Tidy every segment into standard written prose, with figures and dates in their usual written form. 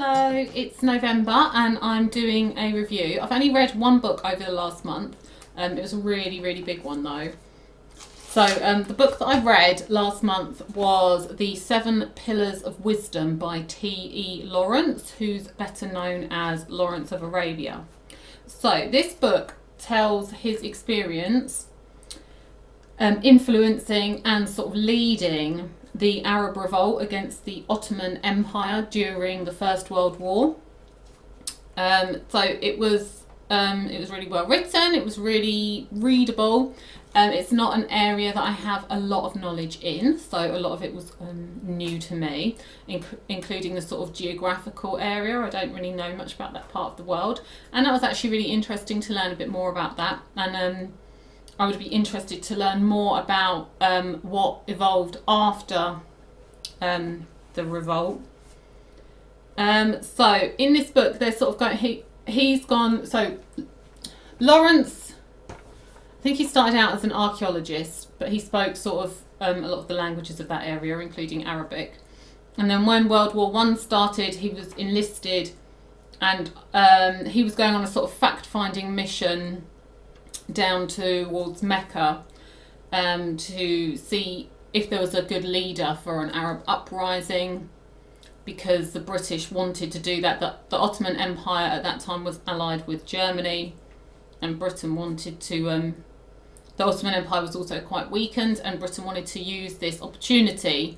Hello, it's November and I'm doing a review. I've only read one book over the last month. It was a really, really big one though. So the book that I read last month was The 7 Pillars of Wisdom by T.E. Lawrence, who's better known as Lawrence of Arabia. So this book tells his experience influencing and sort of leading the Arab revolt against the Ottoman Empire during the First World War. So it was really well written. It was really readable. It's not an area that I have a lot of knowledge in, so a lot of it was new to me, including the sort of geographical area. I don't really know much about that part of the world, and that was actually really interesting to learn a bit more about that. And I would be interested to learn more about what evolved after the revolt. So in this book, they're sort of going. He's gone. So Lawrence, I think he started out as an archaeologist, but he spoke sort of a lot of the languages of that area, including Arabic. And then when World War One started, he was enlisted, and he was going on a sort of fact-finding mission down towards Mecca to see if there was a good leader for an Arab uprising, because the British wanted to do that. The Ottoman Empire at that time was allied with Germany, and Britain wanted to... the Ottoman Empire was also quite weakened, and Britain wanted to use this opportunity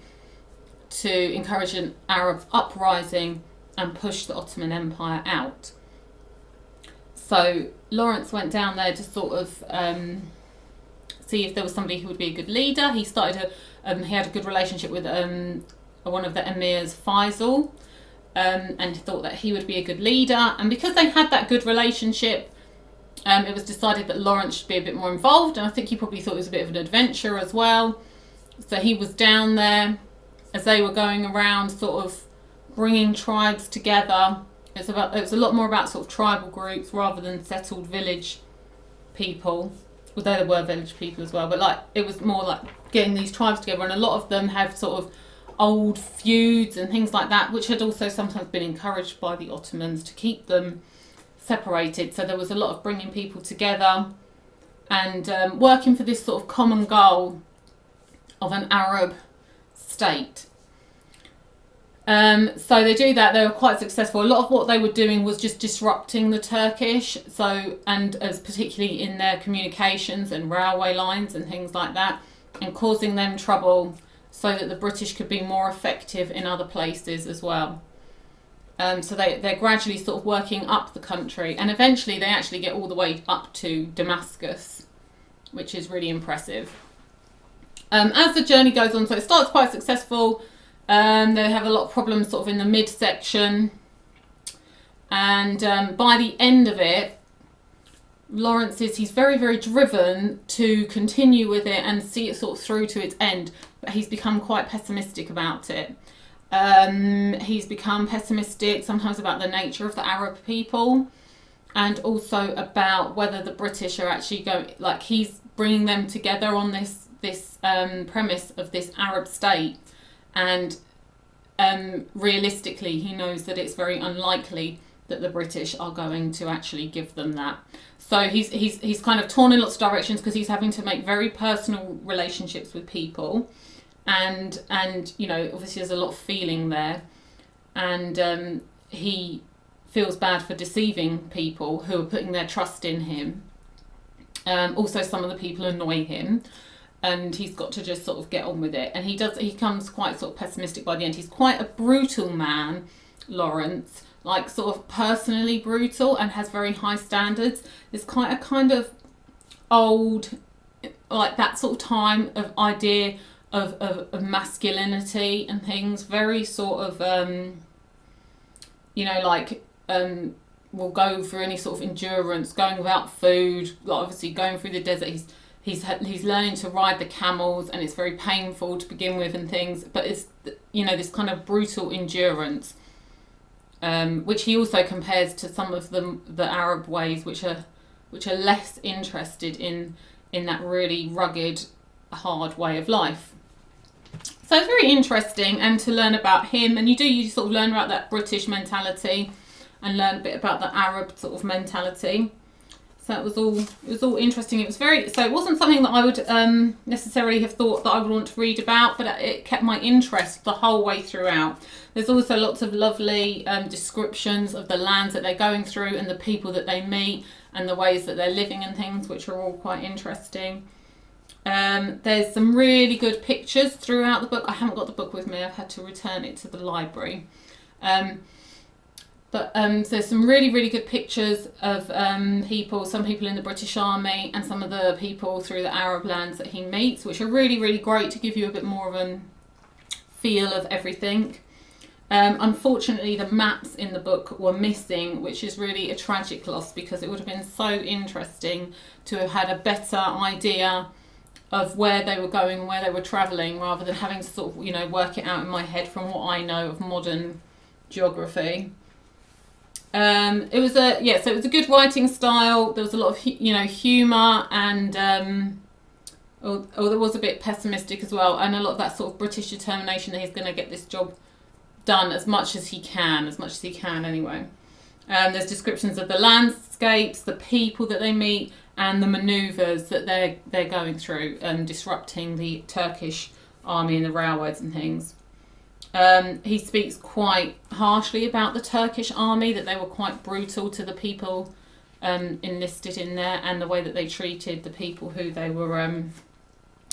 to encourage an Arab uprising and push the Ottoman Empire out. So Lawrence went down there to sort of see if there was somebody who would be a good leader. He started he had a good relationship with one of the emirs, Faisal, and thought that he would be a good leader. And because they had that good relationship, it was decided that Lawrence should be a bit more involved. And I think he probably thought it was a bit of an adventure as well. So he was down there as they were going around, sort of bringing tribes together. It was a lot more about sort of tribal groups rather than settled village people, although there were village people as well, but like it was more like getting these tribes together, and a lot of them have sort of old feuds and things like that, which had also sometimes been encouraged by the Ottomans to keep them separated. So there was a lot of bringing people together and working for this sort of common goal of an Arab state. So they do that. They were quite successful. A lot of what they were doing was just disrupting the Turkish, and as particularly in their communications and railway lines and things like that, and causing them trouble so that the British could be more effective in other places as well. So they're gradually sort of working up the country, and eventually they actually get all the way up to Damascus, which is really impressive. As the journey goes on, so it starts quite successful. They have a lot of problems sort of in the midsection, and by the end of it, he's very, very driven to continue with it and see it sort of through to its end, but he's become quite pessimistic about it. He's become pessimistic sometimes about the nature of the Arab people, and also about whether the British are actually going, like he's bringing them together on this premise of this Arab state. And realistically, he knows that it's very unlikely that the British are going to actually give them that. So he's kind of torn in lots of directions, because he's having to make very personal relationships with people, and you know, obviously there's a lot of feeling there, and he feels bad for deceiving people who are putting their trust in him. Also, some of the people annoy him, and he's got to just sort of get on with it. And he becomes quite sort of pessimistic by the end. He's quite a brutal man, Lawrence, like sort of personally brutal, and has very high standards. There's quite a kind of old, like that sort of time of idea of masculinity and things, very sort of, you know, like will go for any sort of endurance, going without food, like obviously going through the desert. He's learning to ride the camels, and it's very painful to begin with and things, but it's, you know, this kind of brutal endurance, which he also compares to some of the Arab ways, which are less interested in that really rugged, hard way of life. So it's very interesting, and to learn about him, and you sort of learn about that British mentality and learn a bit about the Arab sort of mentality. So it was all interesting. It was so it wasn't something that I would necessarily have thought that I would want to read about, but it kept my interest the whole way throughout. There's also lots of lovely descriptions of the lands that they're going through and the people that they meet and the ways that they're living and things, which are all quite interesting. There's some really good pictures throughout the book. I haven't got the book with me. I've had to return it to the library. But there's some really, really good pictures of people, some people in the British Army and some of the people through the Arab lands that he meets, which are really, really great to give you a bit more of a feel of everything. Unfortunately, the maps in the book were missing, which is really a tragic loss, because it would have been so interesting to have had a better idea of where they were going, where they were travelling, rather than having to sort of, work it out in my head from what I know of modern geography. It was a good writing style. There was a lot of humour, and there was a bit pessimistic as well, and a lot of that sort of British determination that he's going to get this job done as much as he can anyway. There's descriptions of the landscapes, the people that they meet, and the manoeuvres that they're going through, disrupting the Turkish army and the railways and things. He speaks quite harshly about the Turkish army, that they were quite brutal to the people enlisted in there, and the way that they treated the people who they were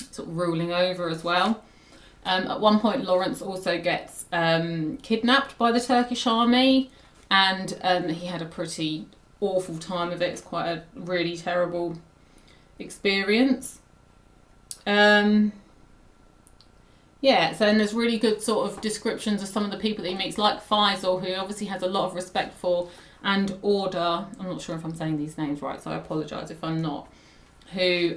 sort of ruling over as well. At one point, Lawrence also gets kidnapped by the Turkish army, and he had a pretty awful time of it. It's quite a really terrible experience. So and there's really good sort of descriptions of some of the people that he meets, like Faisal, who obviously has a lot of respect for, and Order, I'm not sure if I'm saying these names right, so I apologise if I'm not, who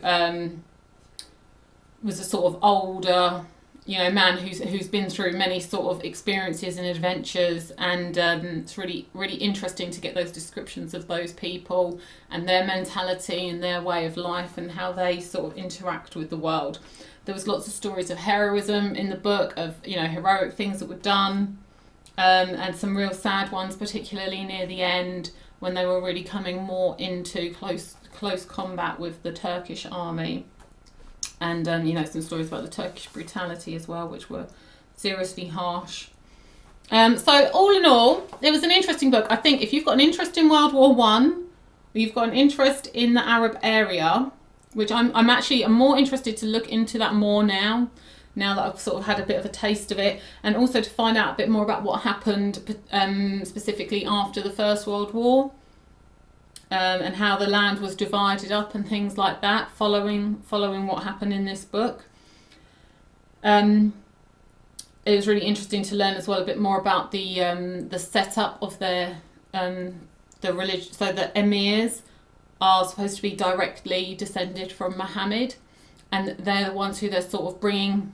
was a sort of older, man who's been through many sort of experiences and adventures, and it's really, really interesting to get those descriptions of those people and their mentality and their way of life and how they sort of interact with the world. There was lots of stories of heroism in the book, of heroic things that were done, and some real sad ones, particularly near the end when they were really coming more into close combat with the Turkish army, and some stories about the Turkish brutality as well, which were seriously harsh. So all in all, it was an interesting book. I think if you've got an interest in World War One, or you've got an interest in the Arab area, which I'm more interested to look into that more now that I've sort of had a bit of a taste of it, and also to find out a bit more about what happened specifically after the First World War, and how the land was divided up and things like that, following what happened in this book. It was really interesting to learn as well a bit more about the setup of their the religion. So the emirs are supposed to be directly descended from Muhammad, and they're the ones who they're sort of bringing,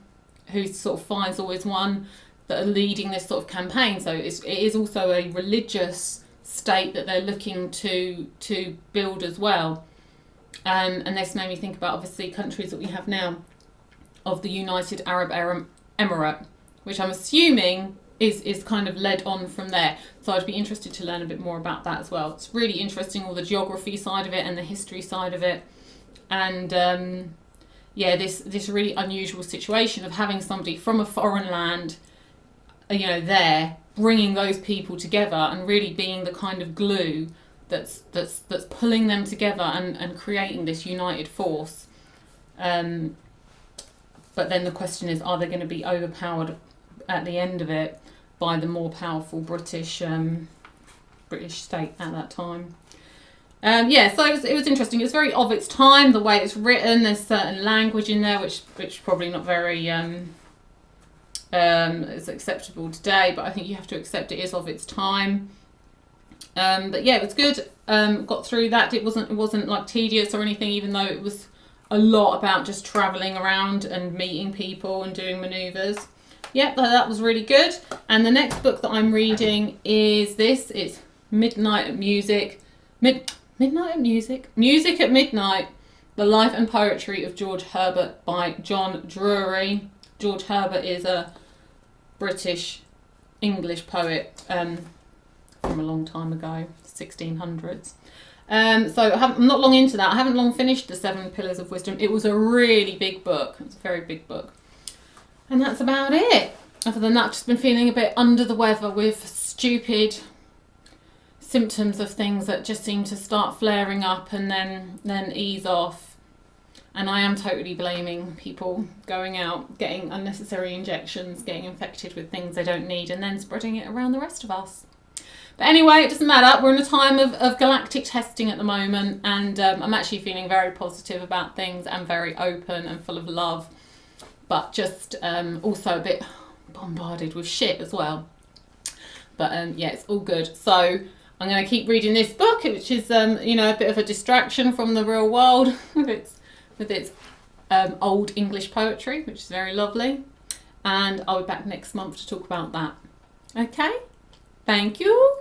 who sort of Faisal is one, that are leading this sort of campaign. So it is also a religious state that they're looking to build as well. And this made me think about, obviously, countries that we have now of the United Arab Emirate, which I'm assuming is kind of led on from there. So I'd be interested to learn a bit more about that as well. It's really interesting, all the geography side of it and the history side of it. And this really unusual situation of having somebody from a foreign land, there, bringing those people together and really being the kind of glue that's pulling them together and creating this united force. But then the question is, are they going to be overpowered at the end of it by the more powerful British state at that time? So it was interesting. It was very of its time, the way it's written. There's certain language in there which probably not very is acceptable today, but I think you have to accept it is of its time. But yeah, it was good. Got through that. It wasn't like tedious or anything, even though it was a lot about just travelling around and meeting people and doing manoeuvres. Yep, that was really good. And the next book that I'm reading is this. It's Midnight at Music. Midnight at Music? Music at Midnight. The Life and Poetry of George Herbert by John Drury. George Herbert is a British English poet from a long time ago, 1600s. So I'm not long into that. I haven't long finished the 7 Pillars of Wisdom. It was a really big book. It's a very big book. And that's about it. Other than that, I've just been feeling a bit under the weather with stupid symptoms of things that just seem to start flaring up and then ease off. And I am totally blaming people going out, getting unnecessary injections, getting infected with things they don't need, and then spreading it around the rest of us. But anyway, it doesn't matter. We're in a time of galactic testing at the moment, and I'm actually feeling very positive about things and very open and full of love, but just also a bit bombarded with shit as well. But yeah, it's all good. So I'm going to keep reading this book, which is a bit of a distraction from the real world with its old English poetry, which is very lovely. And I'll be back next month to talk about that. Okay? Thank you.